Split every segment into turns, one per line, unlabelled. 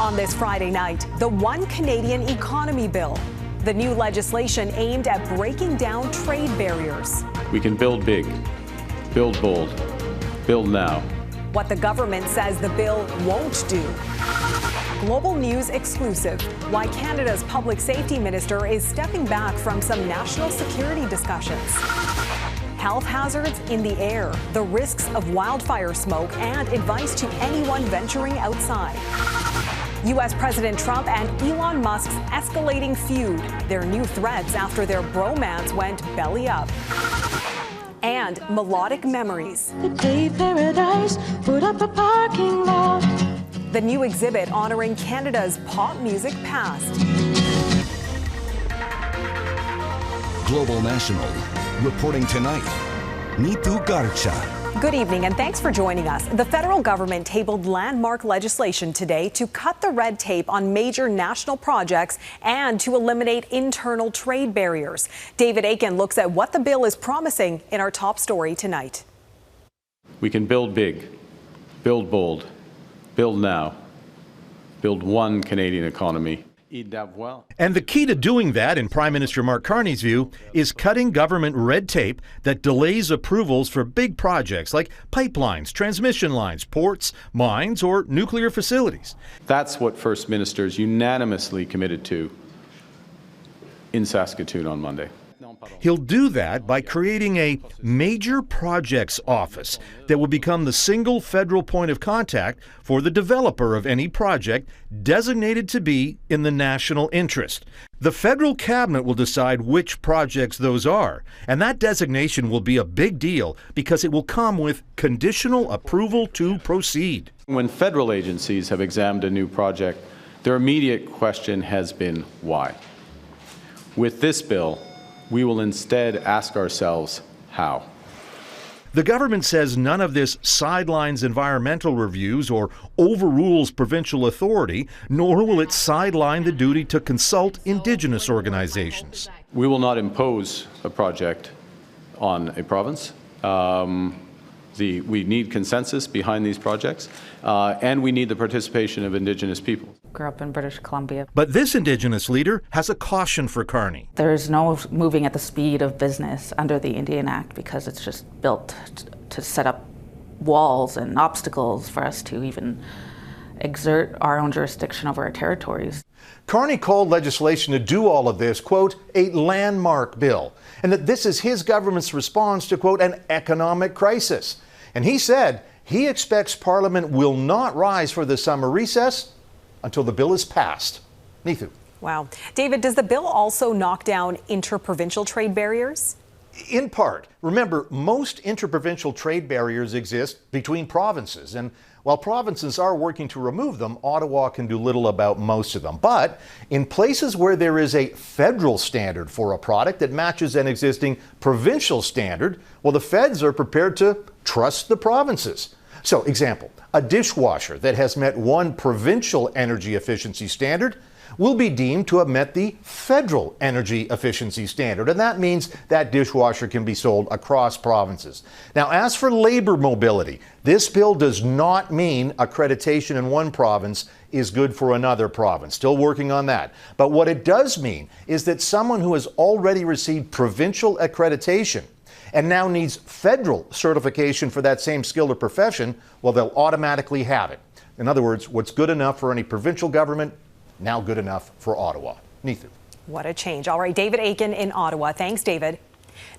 On this Friday night, the One Canadian Economy Bill. The new legislation aimed at breaking down trade barriers.
We can build big, build bold, build now.
What the government says the bill won't do. Global News exclusive. Why Canada's Public Safety Minister is stepping back from some national security discussions. Health hazards in the air, the risks of wildfire smoke, and advice to anyone venturing outside. U.S. President Trump and Elon Musk's escalating feud, their new threats after their bromance went belly up. And melodic memories.
The day paradise, put up a parking lot.
The new exhibit honoring Canada's pop music past.
Global National, reporting tonight, Abrigo Garcia.
Good evening and thanks for joining us. The federal government tabled landmark legislation today to cut the red tape on major national projects and to eliminate internal trade barriers. David Akin looks at what the bill is promising in our top story tonight.
We can build big, build bold, build now, build one Canadian economy.
And the key to doing that, in Prime Minister Mark Carney's view, is cutting government red tape that delays approvals for big projects like pipelines, transmission lines, ports, mines, or nuclear facilities.
That's what First Ministers unanimously committed to in Saskatoon on Monday.
He'll do that by creating a major projects office that will become the single federal point of contact for the developer of any project designated to be in the national interest. The federal cabinet will decide which projects those are, and that designation will be a big deal because it will come with conditional approval to proceed.
When federal agencies have examined a new project, their immediate question has been why. With this bill, we will instead ask ourselves, how?
The government says none of this sidelines environmental reviews or overrules provincial authority, nor will it sideline the duty to consult Indigenous organizations.
We will not impose a project on a province. We need consensus behind these projects, and we need the participation of Indigenous people.
Grew up in British Columbia.
But this Indigenous leader has a caution for Carney.
There's no moving at the speed of business under the Indian Act because it's just built to set up walls and obstacles for us to even exert our own jurisdiction over our territories.
Carney called legislation to do all of this, quote, a landmark bill, and that this is his government's response to, quote, an economic crisis. And he said he expects Parliament will not rise for the summer recess until the bill is passed. Neithu.
Wow. David, does the bill also knock down interprovincial trade barriers?
In part. Remember, most interprovincial trade barriers exist between provinces, and while provinces are working to remove them, Ottawa can do little about most of them. But in places where there is a federal standard for a product that matches an existing provincial standard, well, the feds are prepared to trust the provinces. So, example, a dishwasher that has met one provincial energy efficiency standard will be deemed to have met the federal energy efficiency standard. And that means that dishwasher can be sold across provinces. Now, as for labor mobility, this bill does not mean accreditation in one province is good for another province. Still working on that. But what it does mean is that someone who has already received provincial accreditation and now needs federal certification for that same skill or profession, well, they'll automatically have it. In other words, what's good enough for any provincial government, now good enough for Ottawa. Neithu.
What a change. All right, David Akin in Ottawa. Thanks, David.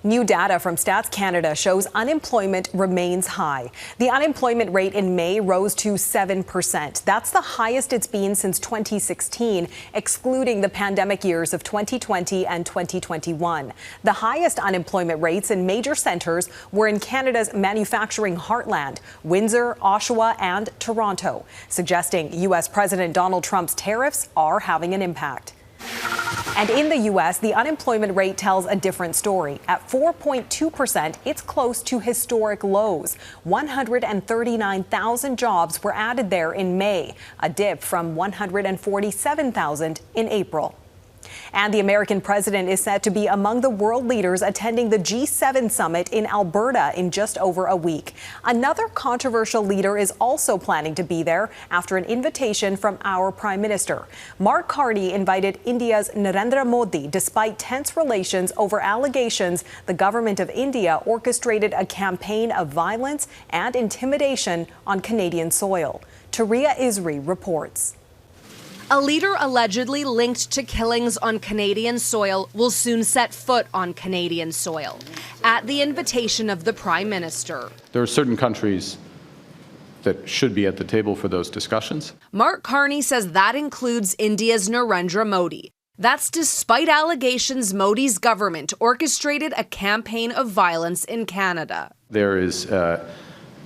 New data from Stats Canada shows unemployment remains high. The unemployment rate in May rose to 7%. That's the highest it's been since 2016, excluding the pandemic years of 2020 and 2021. The highest unemployment rates in major centres were in Canada's manufacturing heartland, Windsor, Oshawa, and Toronto, suggesting U.S. President Donald Trump's tariffs are having an impact. And in the U.S., the unemployment rate tells a different story. At 4.2%, it's close to historic lows. 139,000 jobs were added there in May, a dip from 147,000 in April. And the American president is set to be among the world leaders attending the G7 summit in Alberta in just over a week. Another controversial leader is also planning to be there after an invitation from our prime minister. Mark Carney invited India's Narendra Modi despite tense relations over allegations the government of India orchestrated a campaign of violence and intimidation on Canadian soil. Taria Isri reports.
A leader allegedly linked to killings on Canadian soil will soon set foot on Canadian soil, at the invitation of the Prime Minister.
There are certain countries that should be at the table for those discussions.
Mark Carney says that includes India's Narendra Modi. That's despite allegations Modi's government orchestrated a campaign of violence in Canada.
There is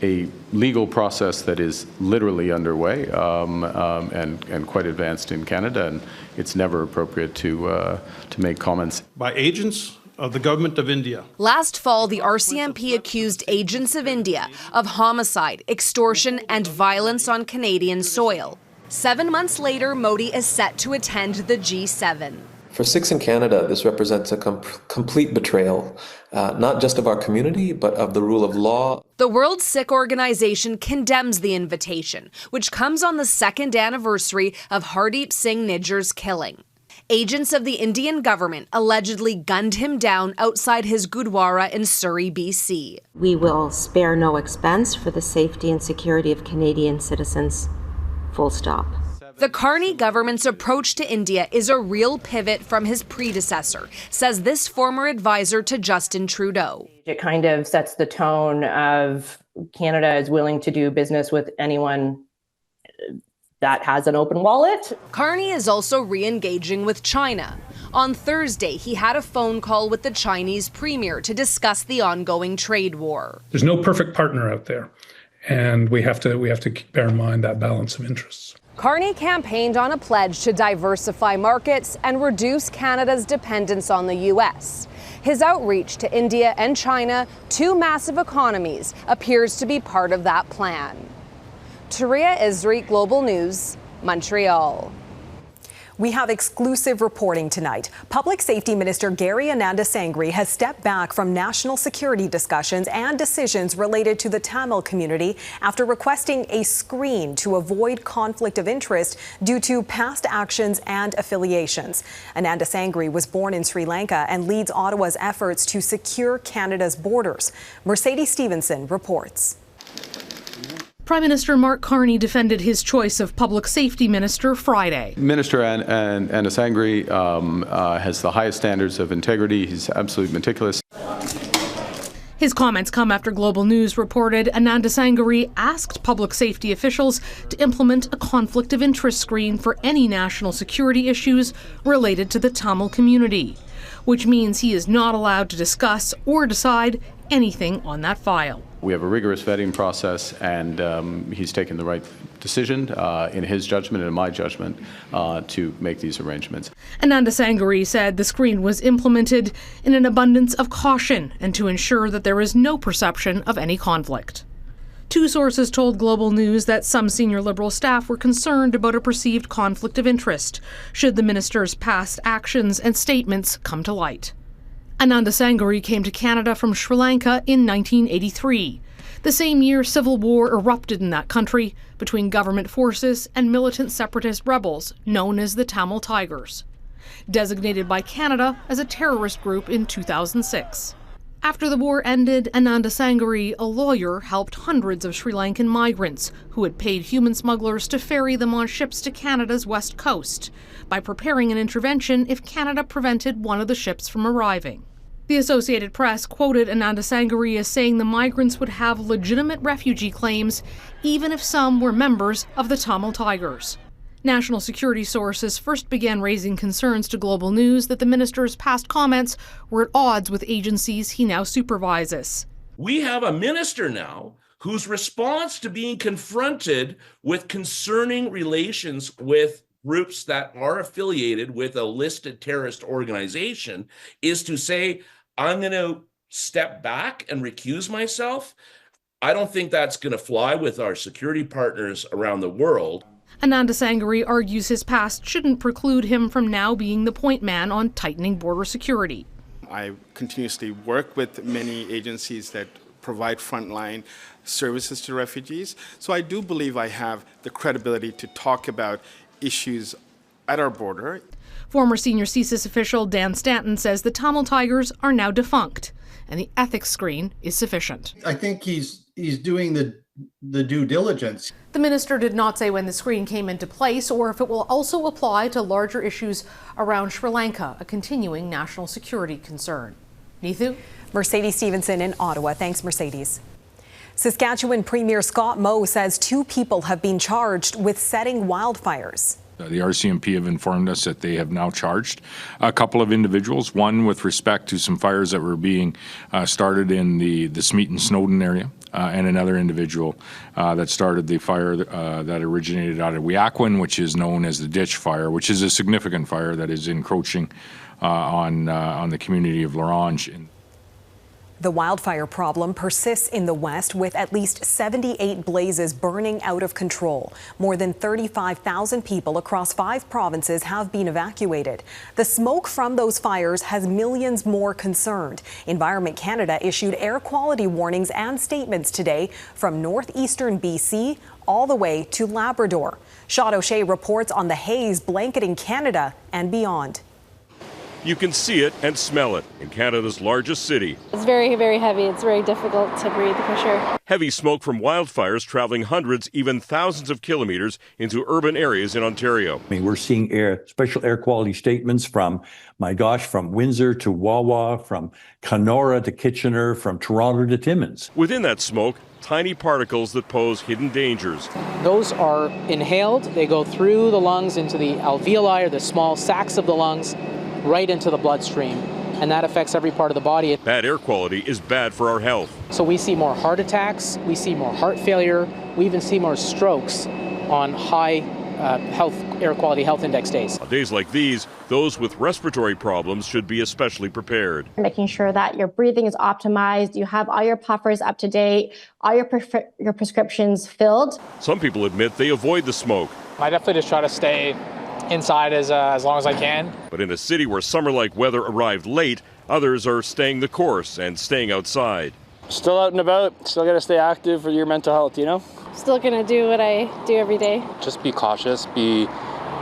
a legal process that is literally underway and quite advanced in Canada, and it's never appropriate to make comments.
By agents of the government of India.
Last fall, the RCMP accused agents of India of homicide, extortion, and violence on Canadian soil. 7 months later, Modi is set to attend the G7.
For Sikhs in Canada, this represents a complete betrayal, not just of our community, but of the rule of law.
The World Sikh Organization condemns the invitation, which comes on the second anniversary of Hardeep Singh Nijjar's killing. Agents of the Indian government allegedly gunned him down outside his Gurdwara in Surrey, BC.
We will spare no expense for the safety and security of Canadian citizens. Full stop.
The Carney government's approach to India is a real pivot from his predecessor, says this former advisor to Justin Trudeau.
It kind of sets the tone of Canada is willing to do business with anyone that has an open wallet.
Carney is also re-engaging with China. On Thursday, he had a phone call with the Chinese premier to discuss the ongoing trade war.
There's no perfect partner out there, and we have to bear in mind that balance of interests.
Carney campaigned on a pledge to diversify markets and reduce Canada's dependence on the U.S. His outreach to India and China, two massive economies, appears to be part of that plan. Taria Isri, Global News, Montreal.
We have exclusive reporting tonight. Public Safety Minister Gary Anandasangaree has stepped back from national security discussions and decisions related to the Tamil community after requesting a screen to avoid conflict of interest due to past actions and affiliations. Anandasangaree was born in Sri Lanka and leads Ottawa's efforts to secure Canada's borders. Mercedes Stephenson reports.
Prime Minister Mark Carney defended his choice of Public Safety Minister Friday.
Minister Anandasangaree has the highest standards of integrity. He's absolutely meticulous.
His comments come after Global News reported Anandasangaree asked public safety officials to implement a conflict of interest screen for any national security issues related to the Tamil community, which means he is not allowed to discuss or decide anything on that file.
We have a rigorous vetting process, and he's taken the right decision in his judgment and in my judgment to make these arrangements.
Anandasangaree said the screen was implemented in an abundance of caution and to ensure that there is no perception of any conflict. Two sources told Global News that some senior Liberal staff were concerned about a perceived conflict of interest should the minister's past actions and statements come to light. Anandasangaree came to Canada from Sri Lanka in 1983. The same year, civil war erupted in that country between government forces and militant separatist rebels known as the Tamil Tigers, designated by Canada as a terrorist group in 2006. After the war ended, Anandasangaree, a lawyer, helped hundreds of Sri Lankan migrants who had paid human smugglers to ferry them on ships to Canada's west coast by preparing an intervention if Canada prevented one of the ships from arriving. The Associated Press quoted Anandasangaree as saying the migrants would have legitimate refugee claims even if some were members of the Tamil Tigers. National security sources first began raising concerns to Global News that the minister's past comments were at odds with agencies he now supervises.
We have a minister now whose response to being confronted with concerning relations with groups that are affiliated with a listed terrorist organization is to say, I'm going to step back and recuse myself. I don't think that's going to fly with our security partners around the world.
Anandasangaree argues his past shouldn't preclude him from now being the point man on tightening border security.
I continuously work with many agencies that provide frontline services to refugees. So I do believe I have the credibility to talk about issues at our border.
Former senior CSIS official Dan Stanton says the Tamil Tigers are now defunct, and the ethics screen is sufficient.
I think he's doing the due diligence.
The minister did not say when the screen came into place or if it will also apply to larger issues around Sri Lanka, a continuing national security concern. Neethu?
Mercedes Stephenson in Ottawa. Thanks, Mercedes. Saskatchewan Premier Scott Moe says 2 people have been charged with setting wildfires.
The RCMP have informed us that they have now charged a couple of individuals, one with respect to some fires that were being started in the Smeaton-Snowden area, and another individual that started the fire that originated out of Weaquin, which is known as the Ditch Fire, which is a significant fire that is encroaching on the community of L'Orange.
The wildfire problem persists in the west with at least 78 blazes burning out of control. More than 35,000 people across 5 provinces have been evacuated. The smoke from those fires has millions more concerned. Environment Canada issued air quality warnings and statements today from northeastern BC all the way to Labrador. Sean O'Shea reports on the haze blanketing Canada and beyond.
You can see it and smell it in Canada's largest city.
It's very, very heavy. It's very difficult to breathe for sure.
Heavy smoke from wildfires traveling hundreds, even thousands of kilometers into urban areas in Ontario.
I mean, we're seeing special air quality statements from Windsor to Wawa, from Kenora to Kitchener, from Toronto to Timmins.
Within that smoke, tiny particles that pose hidden dangers.
Those are inhaled. They go through the lungs into the alveoli, or the small sacs of the lungs, right into the bloodstream, and that affects every part of the body.
Bad air quality is bad for our health.
So we see more heart attacks, we see more heart failure, we even see more strokes on high air quality health index days.
On days like these, those with respiratory problems should be especially prepared.
Making sure that your breathing is optimized, you have all your puffers up to date, all your prescriptions filled.
Some people admit they avoid the smoke.
I definitely just try to stay inside as long as I can.
But in a city where summer-like weather arrived late, others are staying the course and staying outside.
Still out and about, still got to stay active for your mental health, you know?
Still gonna do what I do every day.
Just be cautious,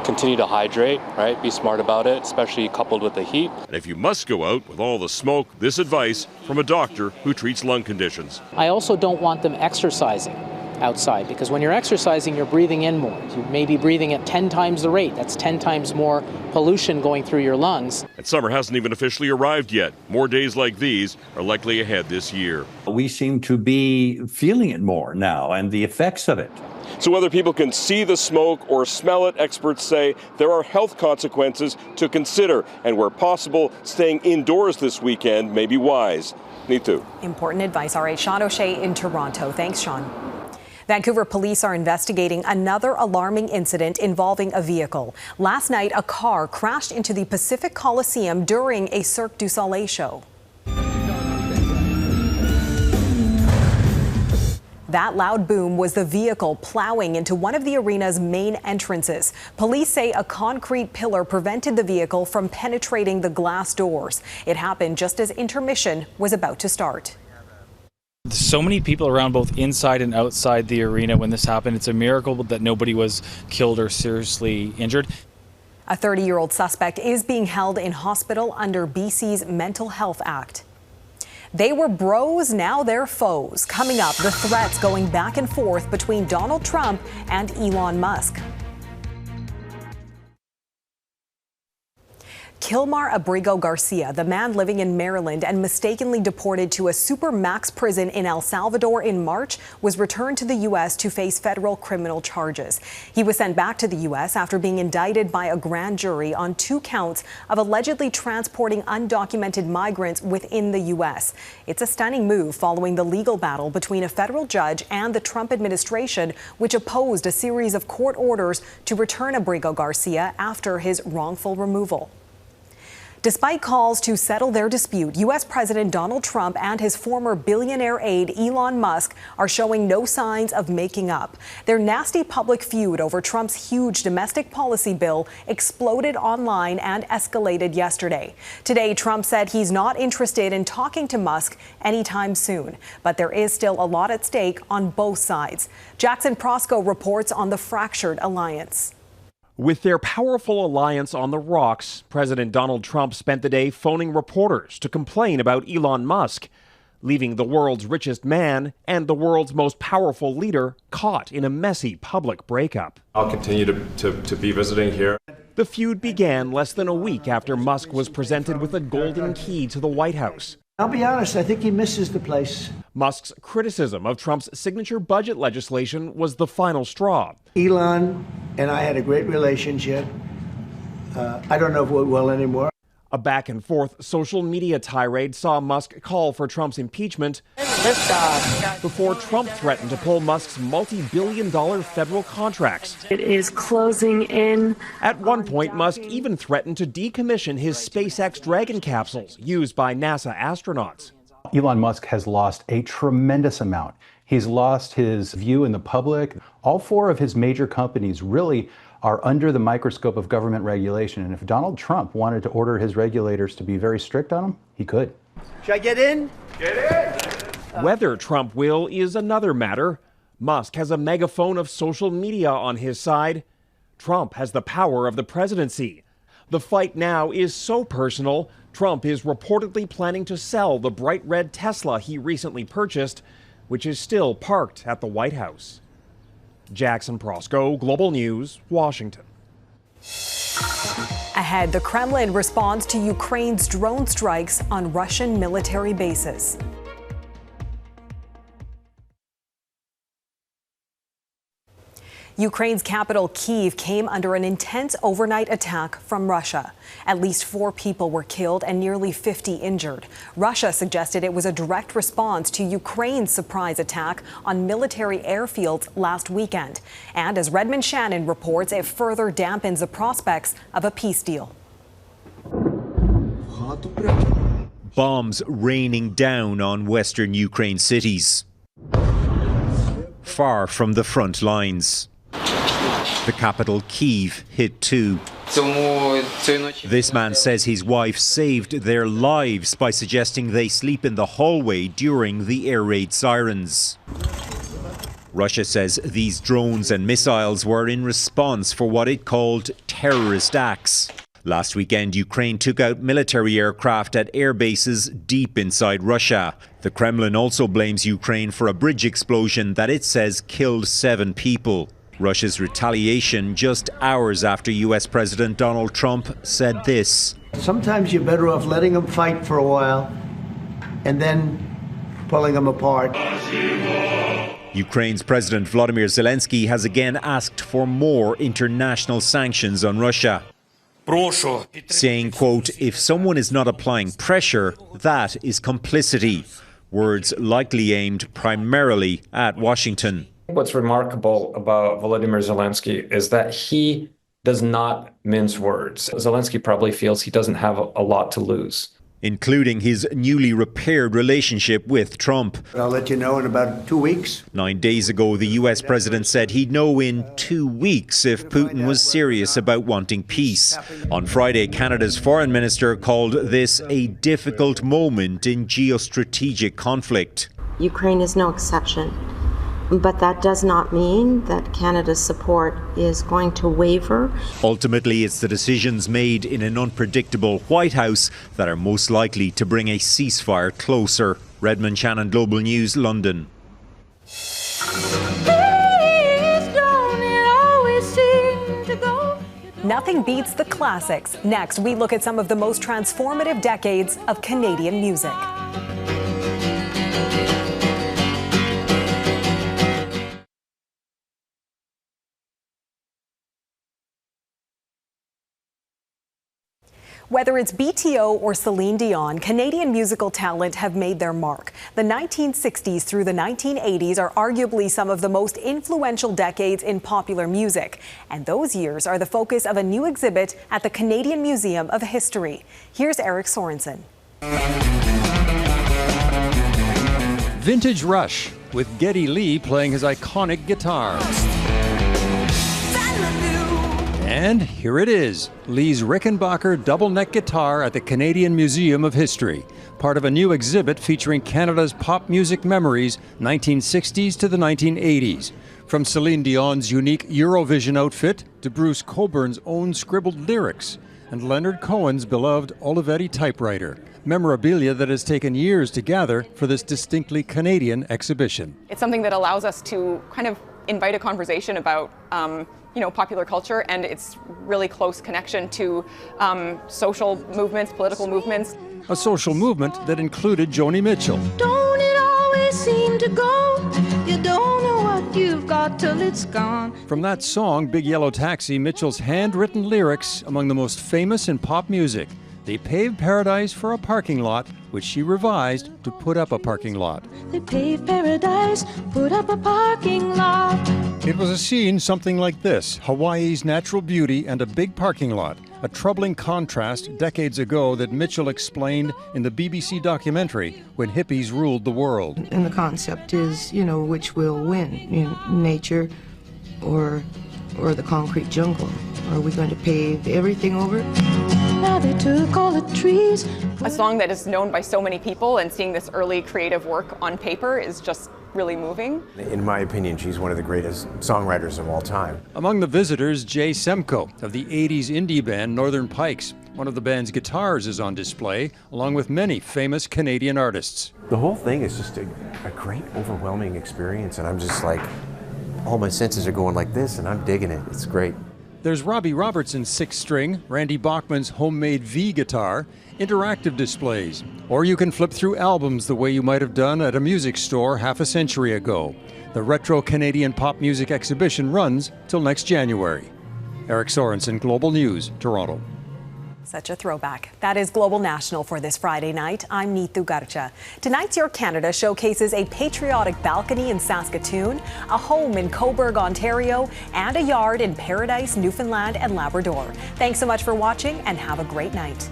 continue to hydrate, right? Be smart about it, especially coupled with the heat.
And if you must go out with all the smoke, this advice from a doctor who treats lung conditions.
I also don't want them exercising outside, because when you're exercising, you're breathing in more. You may be breathing at 10 times the rate. That's 10 times more pollution going through your lungs.
And summer hasn't even officially arrived yet. More days like these are likely ahead this year.
We seem to be feeling it more now and the effects of it.
So whether people can see the smoke or smell it, experts say there are health consequences to consider. And where possible, staying indoors this weekend may be wise. Neethu.
Important advice. All right, Sean O'Shea in Toronto. Thanks, Sean. Vancouver police are investigating another alarming incident involving a vehicle. Last night, a car crashed into the Pacific Coliseum during a Cirque du Soleil show. That loud boom was the vehicle plowing into one of the arena's main entrances. Police say a concrete pillar prevented the vehicle from penetrating the glass doors. It happened just as intermission was about to start.
So many people around both inside and outside the arena when this happened. It's a miracle that nobody was killed or seriously injured.
A 30-year-old suspect is being held in hospital under BC's Mental Health Act. They were bros, now they're foes. Coming up, the threats going back and forth between Donald Trump and Elon Musk. Kilmar Abrigo Garcia, the man living in Maryland and mistakenly deported to a supermax prison in El Salvador in March, was returned to the U.S. to face federal criminal charges. He was sent back to the U.S. after being indicted by a grand jury on 2 counts of allegedly transporting undocumented migrants within the U.S. It's a stunning move following the legal battle between a federal judge and the Trump administration, which opposed a series of court orders to return Abrigo Garcia after his wrongful removal. Despite calls to settle their dispute, U.S. President Donald Trump and his former billionaire aide Elon Musk are showing no signs of making up. Their nasty public feud over Trump's huge domestic policy bill exploded online and escalated yesterday. Today, Trump said he's not interested in talking to Musk anytime soon, but there is still a lot at stake on both sides. Jackson Proskow reports on the fractured alliance.
With their powerful alliance on the rocks, President Donald Trump spent the day phoning reporters to complain about Elon Musk, leaving the world's richest man and the world's most powerful leader caught in a messy public breakup.
I'll continue to be visiting here.
The feud began less than a week after Musk was presented with a golden key to the White House.
I'll be honest, I think he misses the place.
Musk's criticism of Trump's signature budget legislation was the final straw.
Elon and I had a great relationship. I don't know if we're well anymore.
A back-and-forth social media tirade saw Musk call for Trump's impeachment before Trump threatened to pull Musk's multi-billion-dollar federal contracts.
It is closing in.
At one point, Musk even threatened to decommission his SpaceX Dragon capsules used by NASA astronauts.
Elon Musk has lost a tremendous amount. He's lost his view in the public. All four of his major companies really are under the microscope of government regulation. And if Donald Trump wanted to order his regulators to be very strict on him, he could.
Should I get in?
Get in!
Whether Trump will is another matter. Musk has a megaphone of social media on his side. Trump has the power of the presidency. The fight now is so personal, Trump is reportedly planning to sell the bright red Tesla he recently purchased, which is still parked at the White House. Jackson Proskow, Global News, Washington.
Ahead, the Kremlin responds to Ukraine's drone strikes on Russian military bases. Ukraine's capital, Kyiv, came under an intense overnight attack from Russia. At least 4 people were killed and nearly 50 injured. Russia suggested it was a direct response to Ukraine's surprise attack on military airfields last weekend. And as Redmond Shannon reports, it further dampens the prospects of a peace deal.
Bombs raining down on western Ukraine cities, far from the front lines. The capital, Kyiv, hit too. This man says his wife saved their lives by suggesting they sleep in the hallway during the air raid sirens. Russia says these drones and missiles were in response for what it called terrorist acts. Last weekend, Ukraine took out military aircraft at air bases deep inside Russia. The Kremlin also blames Ukraine for a bridge explosion that it says killed 7 people. Russia's retaliation just hours after U.S. President Donald Trump said this.
Sometimes you're better off letting them fight for a while and then pulling them apart.
Ukraine's President Volodymyr Zelensky has again asked for more international sanctions on Russia, saying, quote, if someone is not applying pressure, that is complicity. Words likely aimed primarily at Washington.
What's remarkable about Volodymyr Zelensky is that he does not mince words. Zelensky probably feels he doesn't have a lot to lose,
including his newly repaired relationship with Trump.
I'll let you know in about 2 weeks.
9 days ago, the U.S. president said he'd know in 2 weeks if Putin was serious about wanting peace. On Friday, Canada's foreign minister called this a difficult moment in geostrategic conflict.
Ukraine is no exception. But that does not mean that Canada's support is going to waver.
Ultimately, it's the decisions made in an unpredictable White House that are most likely to bring a ceasefire closer. Redmond Shannon, Global News, London.
Nothing beats the classics. Next, we look at some of the most transformative decades of Canadian music. Whether it's BTO or Celine Dion, Canadian musical talent have made their mark. The 1960s through the 1980s are arguably some of the most influential decades in popular music. And those years are the focus of a new exhibit at the Canadian Museum of History. Here's Eric Sorensen.
Vintage Rush, with Geddy Lee playing his iconic guitar. And here it is, Lee's Rickenbacker double-neck guitar at the Canadian Museum of History, part of a new exhibit featuring Canada's pop music memories, 1960s to the 1980s. From Celine Dion's unique Eurovision outfit to Bruce Coburn's own scribbled lyrics and Leonard Cohen's beloved Olivetti typewriter. Memorabilia that has taken years to gather for this distinctly Canadian exhibition.
It's something that allows us to kind of invite a conversation about popular culture and its really close connection to social movements, political movements.
A social movement that included Joni Mitchell.
Don't it always seem to go? You don't know what you've got till it's gone.
From that song, Big Yellow Taxi, Mitchell's handwritten lyrics among the most famous in pop music. They paved paradise for a parking lot, which she revised to put up a parking lot.
They paved paradise, put up a parking lot.
It was a scene something like this, Hawaii's natural beauty and a big parking lot. A troubling contrast decades ago that Mitchell explained in the BBC documentary When Hippies Ruled the World.
And the concept is, which will win, nature or the concrete jungle? Are we going to pave everything over?
Now they took all the trees.
A song that is known by so many people, and seeing this early creative work on paper is just really moving.
In my opinion, she's one of the greatest songwriters of all time.
Among the visitors, Jay Semko of the 80s indie band Northern Pikes. One of the band's guitars is on display, along with many famous Canadian artists.
The whole thing is just a great, overwhelming experience, and I'm just like, all my senses are going like this, and I'm digging it. It's great.
There's Robbie Robertson's 6-string, Randy Bachman's homemade V guitar, interactive displays, or you can flip through albums the way you might have done at a music store half a century ago. The Retro Canadian Pop Music Exhibition runs till next January. Eric Sorensen, Global News, Toronto.
Such a throwback. That is Global National for this Friday night. I'm Neetu Garcha. Tonight's Your Canada showcases a patriotic balcony in Saskatoon, a home in Cobourg, Ontario, and a yard in Paradise, Newfoundland and Labrador. Thanks so much for watching and have a great night.